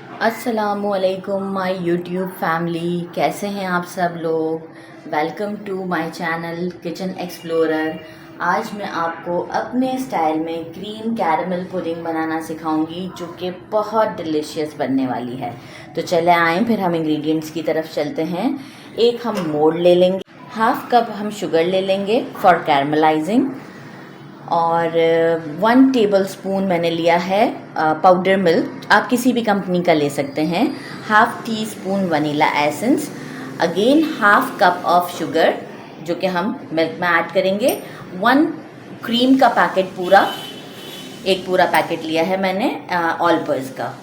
अस्सलामुअलैकुम my YouTube family, कैसे हैं आप सब लोग। Welcome to my channel kitchen explorer. आज मैं आपको अपने स्टाइल में क्रीम कैरमल पुडिंग बनाना सिखाऊंगी जो कि बहुत डिलीशियस बनने वाली है। तो चले आएँ फिर हम इंग्रेडिएंट्स की तरफ चलते हैं। एक हम मोल्ड ले लेंगे, हाफ कप हम शुगर ले लेंगे फॉर कैरमलाइजिंग, और 1 टेबलस्पून मैंने लिया है पाउडर मिल्क, आप किसी भी कंपनी का ले सकते हैं। Half tea spoon vanilla essence, again half cup of sugar जो कि हम मिल्क में ऐड करेंगे। 1 क्रीम का पैकेट पूरा, एक पूरा पैकेट लिया है मैंने ऑल पर्स का,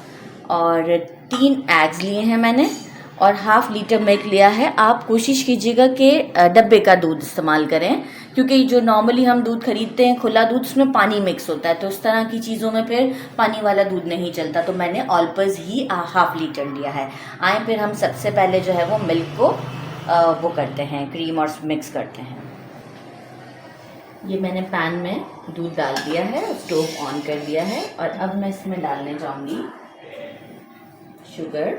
और 3 एग्स लिए हैं मैंने, और हाफ लीटर मिल्क लिया है। आप कोशिश कीजिएगा कि डब्बे का दूध इस्तेमाल करें, क्योंकि जो नॉर्मली हम दूध खरीदते हैं खुला दूध, उसमें पानी मिक्स होता है, तो उस तरह की चीज़ों में फिर पानी वाला दूध नहीं चलता। तो मैंने ऑल पर्स ही हाफ लीटर लिया है। आए फिर हम सबसे पहले जो है वो मिल्क को वो करते हैं, क्रीम और मिक्स करते हैं। ये मैंने पैन में दूध डाल दिया है, स्टोव ऑन कर दिया है, और अब मैं इसमें डालने जाऊंगी शुगर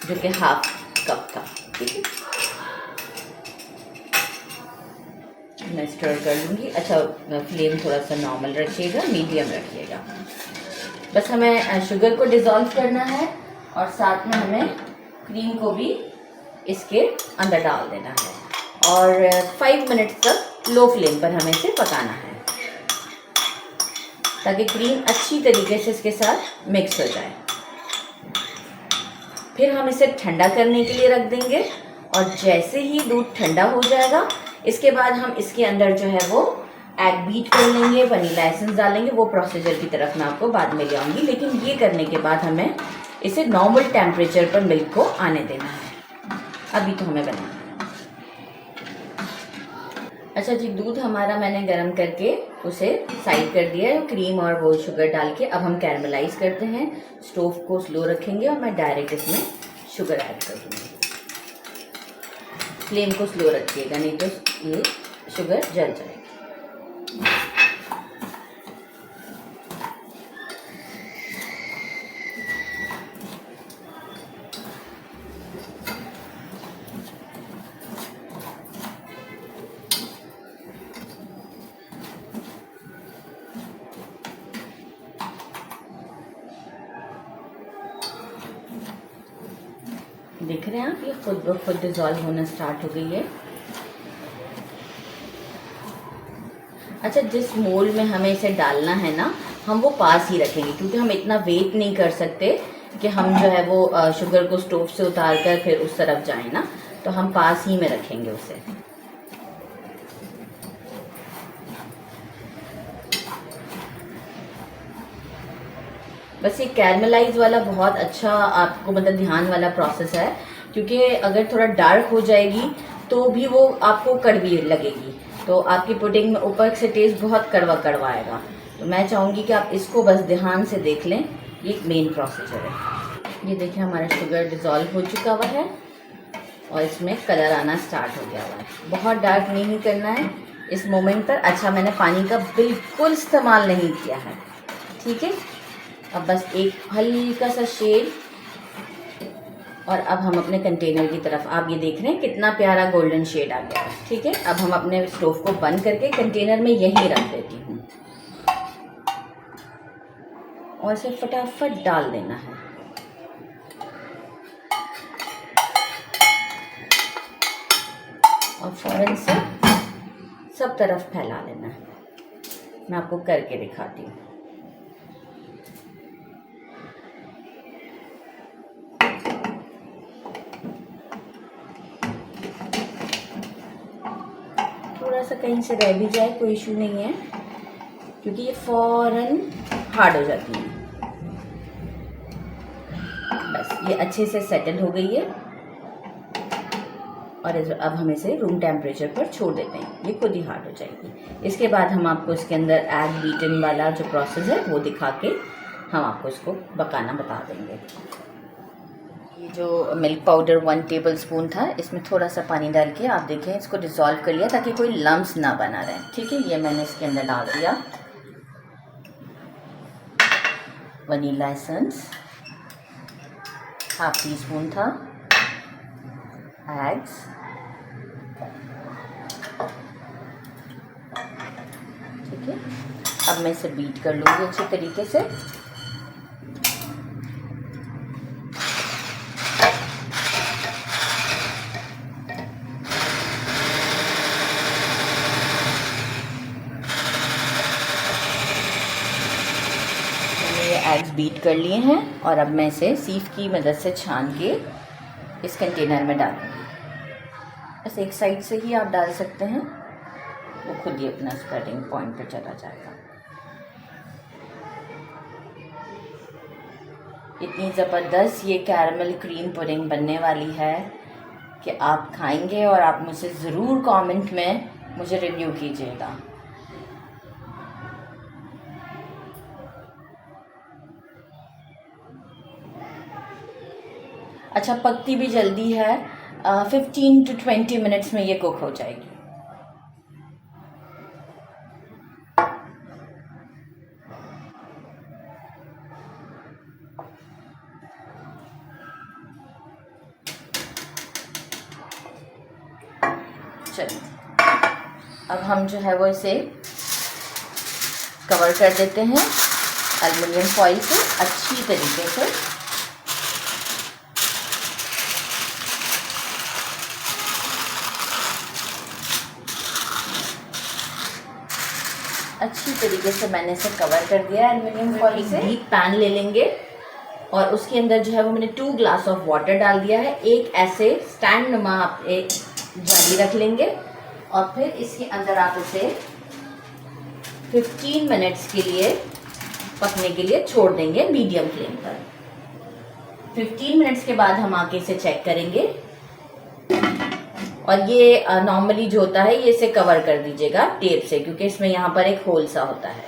जो कि हाफ कप का। ठीक है, मैं स्टर कर लूँगी। अच्छा, फ्लेम थोड़ा सा नॉर्मल रखिएगा, मीडियम रखिएगा। बस हमें शुगर को डिज़ोल्व करना है और साथ में हमें क्रीम को भी इसके अंदर डाल देना है, और 5 मिनट तक लो फ्लेम पर हमें इसे पकाना है ताकि क्रीम अच्छी तरीके से इसके साथ मिक्स हो जाए। फिर हम इसे ठंडा करने के लिए रख देंगे, और जैसे ही दूध ठंडा हो जाएगा इसके बाद हम इसके अंदर जो है वो एग बीट कर लेंगे, वनीला एसेंस डालेंगे। वो प्रोसीजर की तरफ मैं आपको बाद में ले आऊँगी, लेकिन ये करने के बाद हमें इसे नॉर्मल टेम्परेचर पर मिल्क को आने देना है। अभी तो हमें बनाना है। अच्छा जी, दूध हमारा मैंने गर्म करके उसे साइड कर दिया है, क्रीम और वो शुगर डाल के। अब हम कैरमलाइज करते हैं। स्टोव को स्लो रखेंगे और मैं डायरेक्ट इसमें शुगर ऐड कर दूँगी। फ्लेम को स्लो रखिएगा, नहीं तो ये शुगर जल जाएगी। देख रहे हैं आप, ये खुद ब खुद डिज़ोल्व होना स्टार्ट हो गई है। अच्छा, जिस मोल्ड में हमें इसे डालना है ना, हम वो पास ही रखेंगे, क्योंकि हम इतना वेट नहीं कर सकते कि हम जो है वो शुगर को स्टोव से उतार कर फिर उस तरफ जाएं ना, तो हम पास ही में रखेंगे उसे। बस ये कैरमलाइज वाला बहुत अच्छा आपको मतलब ध्यान वाला प्रोसेस है, क्योंकि अगर थोड़ा डार्क हो जाएगी तो भी वो आपको कड़वी लगेगी, तो आपकी पुडिंग में ऊपर से टेस्ट बहुत कड़वा कड़वा आएगा। तो मैं चाहूँगी कि आप इसको बस ध्यान से देख लें, ये मेन प्रोसीजर है। ये देखिए, हमारा शुगर डिज़ोल्व हो चुका हुआ है और इसमें कलर आना स्टार्ट हो गया हुआ है। बहुत डार्क नहीं करना है इस मोमेंट पर। अच्छा, मैंने पानी का बिल्कुल इस्तेमाल नहीं किया है। ठीक है, अब बस एक हल्का सा शेड, और अब हम अपने कंटेनर की तरफ, आप ये देख रहे हैं कितना प्यारा गोल्डन शेड आ गया है। ठीक है, अब हम अपने स्टोव को बंद करके कंटेनर में यहीं रख देती हूँ और इसे फटाफट डाल देना है। और फौरन से सब तरफ फैला लेना है। मैं आपको करके दिखाती हूँ। थोड़ा सा कहीं से रह भी जाए कोई इशू नहीं है, क्योंकि ये फौरन हार्ड हो जाती है। बस ये अच्छे से सेटल हो गई है, और अब हम इसे रूम टेम्परेचर पर छोड़ देते हैं, ये खुद ही हार्ड हो जाएगी। इसके बाद हम आपको इसके अंदर एग बीटन वाला जो प्रोसेस है वो दिखा के हम आपको इसको पकाना बता देंगे। ये जो मिल्क पाउडर 1 टेबलस्पून था, इसमें थोड़ा सा पानी डाल के आप देखें इसको डिज़ोल्व कर लिया ताकि कोई लम्स ना बना रहे। ठीक है, ये मैंने इसके अंदर डाल दिया। Vanilla essence, half tea spoon था एग्स, ठीक है। अब मैं इसे बीट कर लूँगी अच्छे तरीके से। एग्स बीट कर लिए हैं और अब मैं इसे सीफ की मदद से छान के इस कंटेनर में डालूंगी। बस एक साइड से ही आप डाल सकते हैं, वो खुद ही अपना स्प्रेडिंग पॉइंट पे चला जाएगा। इतनी ज़बरदस्त ये कैरमल क्रीम पुडिंग बनने वाली है कि आप खाएंगे और आप मुझसे ज़रूर कमेंट में मुझे रिव्यू कीजिएगा। अच्छा, पकती भी जल्दी है, 15 to 20 मिनट्स में ये कुक हो जाएगी। चलिए अब हम जो है वो इसे कवर कर देते हैं एल्युमिनियम फॉइल से अच्छी तरीके से। अच्छी तरीके से मैंने इसे कवर कर दिया एल्युमिनियम फॉइल से। डीप पैन ले लेंगे और उसके अंदर जो है वो मैंने 2 ग्लास ऑफ वाटर डाल दिया है। एक ऐसे स्टैंड नुमा आप एक जाली रख लेंगे और फिर इसके अंदर आप इसे 15 मिनट्स के लिए पकने के लिए छोड़ देंगे मीडियम फ्लेम पर। 15 मिनट्स के बाद हम आके इसे चेक करेंगे और ये नॉर्मली जो होता है ये इसे कवर कर दीजिएगा टेप से, क्योंकि इसमें यहाँ पर एक होल सा होता है।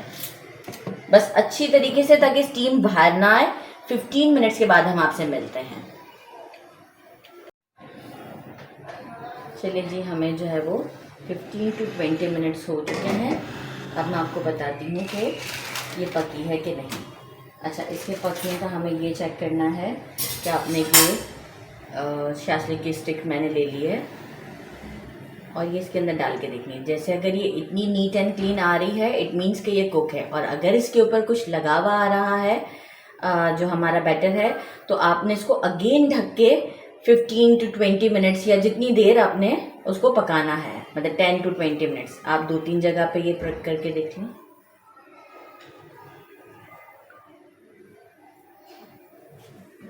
बस अच्छी तरीके से ताकि स्टीम बाहर ना आए। 15 मिनट्स के बाद हम आपसे मिलते हैं। चलिए जी, हमें जो है वो 15 to 20 मिनट्स हो चुके हैं। अब मैं आपको बताती हूँ कि ये पकी है कि नहीं। अच्छा, इसके पकने का हमें ये चेक करना है कि आपने ये शासली की स्टिक मैंने ले ली है और ये इसके अंदर डाल के देखनी है। जैसे अगर ये इतनी नीट एंड क्लीन आ रही है, इट मीन्स कि ये कुक है। और अगर इसके ऊपर कुछ लगा हुआ आ रहा है जो हमारा बैटर है, तो आपने इसको अगेन ढक के 15 to 20 मिनट्स या जितनी देर आपने उसको पकाना है, मतलब 10 to 20 मिनट्स। आप 2-3 जगह पे ये प्रयोग करके देख लें।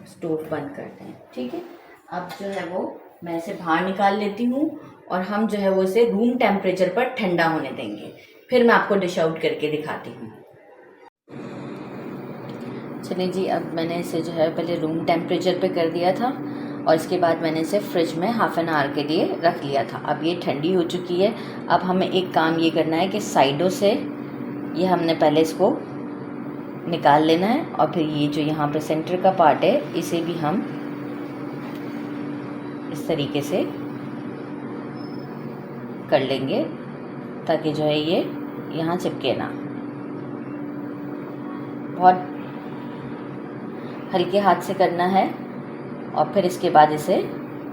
स्टोव बंद करते हैं, ठीक है। अब जो है वो मैं इसे बाहर निकाल लेती हूँ और हम जो है वो इसे रूम टेम्परेचर पर ठंडा होने देंगे। फिर मैं आपको डिश आउट करके दिखाती हूँ। चलिए जी, अब मैंने इसे जो है पहले रूम टेम्परेचर पे कर दिया था और इसके बाद मैंने इसे फ्रिज में हाफ एन आवर के लिए रख लिया था। अब ये ठंडी हो चुकी है। अब हमें एक काम ये करना है कि साइडों से ये हमने पहले इसको निकाल लेना है और फिर ये जो यहाँ पे सेंटर का पार्ट है इसे भी हम इस तरीके से कर लेंगे ताकि जो है ये यहाँ चिपके ना। बहुत हल्के हाथ से करना है और फिर इसके बाद इसे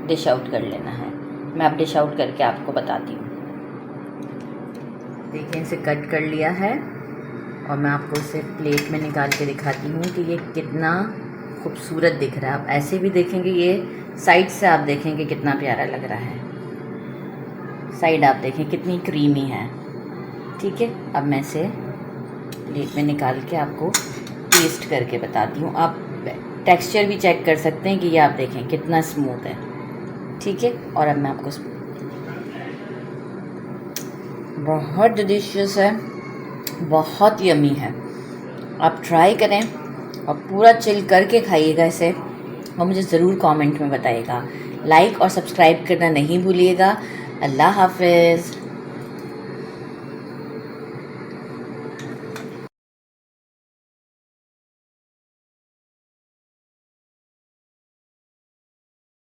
डिश आउट कर लेना है। मैं अब डिश आउट करके आपको बताती हूँ। देखिए, इसे कट कर लिया है और मैं आपको इसे प्लेट में निकाल के दिखाती हूँ कि ये कितना खूबसूरत दिख रहा है। आप ऐसे भी देखेंगे, ये साइड से आप देखेंगे कितना प्यारा लग रहा है। साइड आप देखें कितनी क्रीमी है, ठीक है। अब मैं इसे प्लेट में निकाल के आपको टेस्ट करके बताती हूँ। आप टेक्सचर भी चेक कर सकते हैं कि ये आप देखें कितना स्मूथ है, ठीक है। और अब मैं आपको बहुत डिलीशियस है, बहुत यमी है। आप ट्राई करें और पूरा चिल करके खाइएगा इसे और मुझे ज़रूर कमेंट में बताइएगा। लाइक और सब्सक्राइब करना नहीं भूलिएगा। अल्लाह हाफिज़।